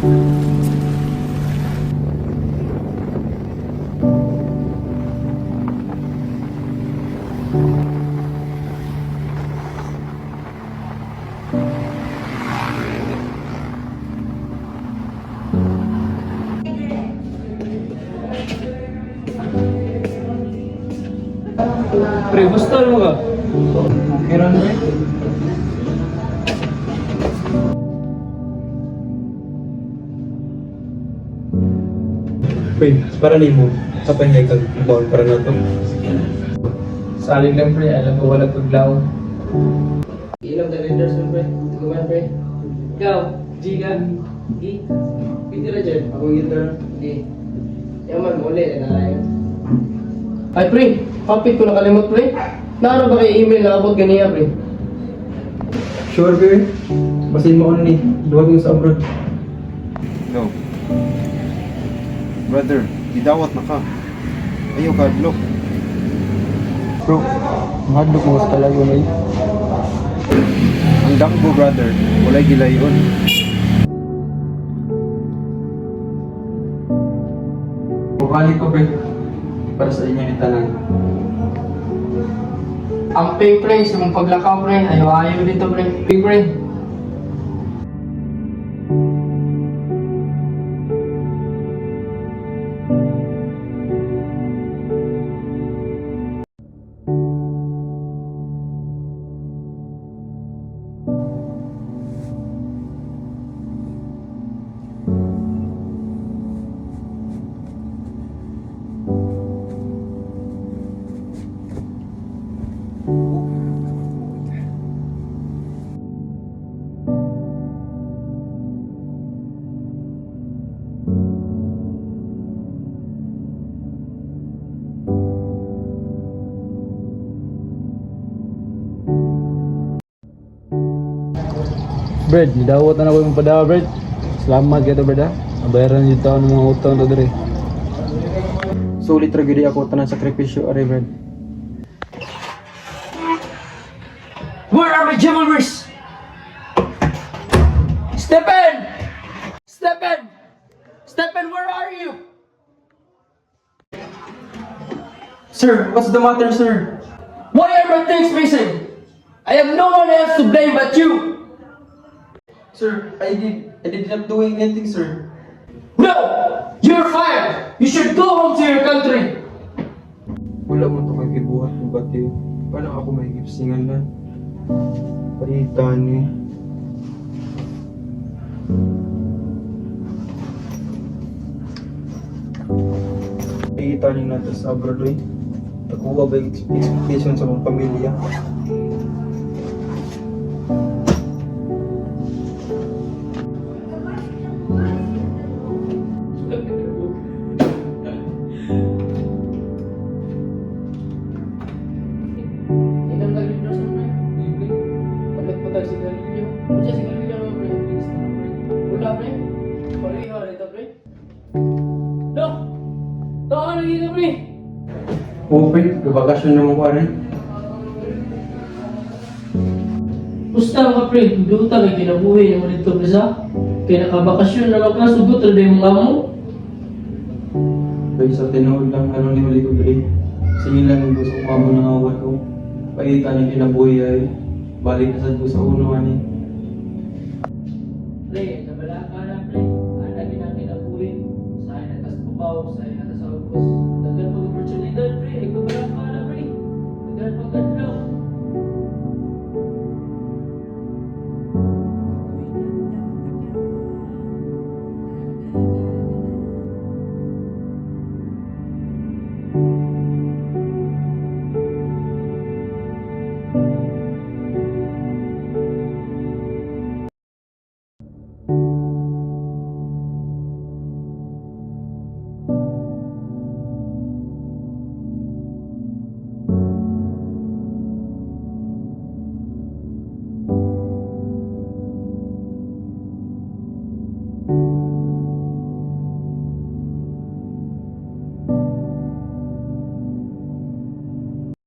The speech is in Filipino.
Pre, gusto mo ka? Okay rin, pre. Pre, para mo, kapag may kag-bawal para na ito. Saling lang, pre. Alam ko wala paglaw. Ilang the leaders mo, pre? Tuguman, pre? Ikaw, Giga, Gi, piti na dyan. Ako gitar, Gi. Yaman, muli, nalayan. Ay, pre, kapit ko nakalimot, pre. Naano ba kay email na abot ganiya, pre? Sure, pre. Basin mo ko na ni. Duwag mo sa abroad. No. Brother, gidawat na ka. Ayaw ka, look. Bro, mahadlok mo sa talago na yun. Ang dangbo, brother. Walay gilayon. Bukali ko, pre. Para sa inyo ni Tanan. Ang pay, pre, sa mong paglakaw, pre. Ayaw dito, pre. Pay, pre. Brad, nidawat na ako yung padawa, Brad. Salamat kita, Brad, ha. Nabayaran yung taon ng mga utang to, Dre. Sulit tragedy ako tanan sakripisyo, are, Brad. Where are my jewelries? Stephen! Stephen! Stephen, where are you? Sir, what's the matter, sir? Why are my things missing? I have no one else to blame but you. Sir, I did not doing anything, sir. No! You're fired! You should go home to your country! Wala mo ito kagibuhat ng batiw. Paano ako may gipsingan na? Palitan eh. Palitan natin sa abroad eh. Nakuha ba yung expectation sa mga pamilya? Ilang kalidos mo, pre? Libre. Bakit pa tayo sigarilyo? Kung siya sigarilyo naman, pre. Please na, pre. Wala, pre. Pareho rito, pre. No! Tawa na dito, pre! Open, gabakasyon naman ko rin. Pusta ka, pre. Duta kay kinabuhi naman dito, pre, sa? Kaya nakabakasyon naman ka, sugot na yung mga mo. Kaya sa tinood lang, ano ni Mali ko dali. Sige lang yung gusto ko ng awan ko. Paitan yung kinabuhi ay balik na sa gusto ko naman eh. Pre, nabala ka na, pre. Ano ginang kinabuhi? Sa'yo natas papaw, sa'yo natas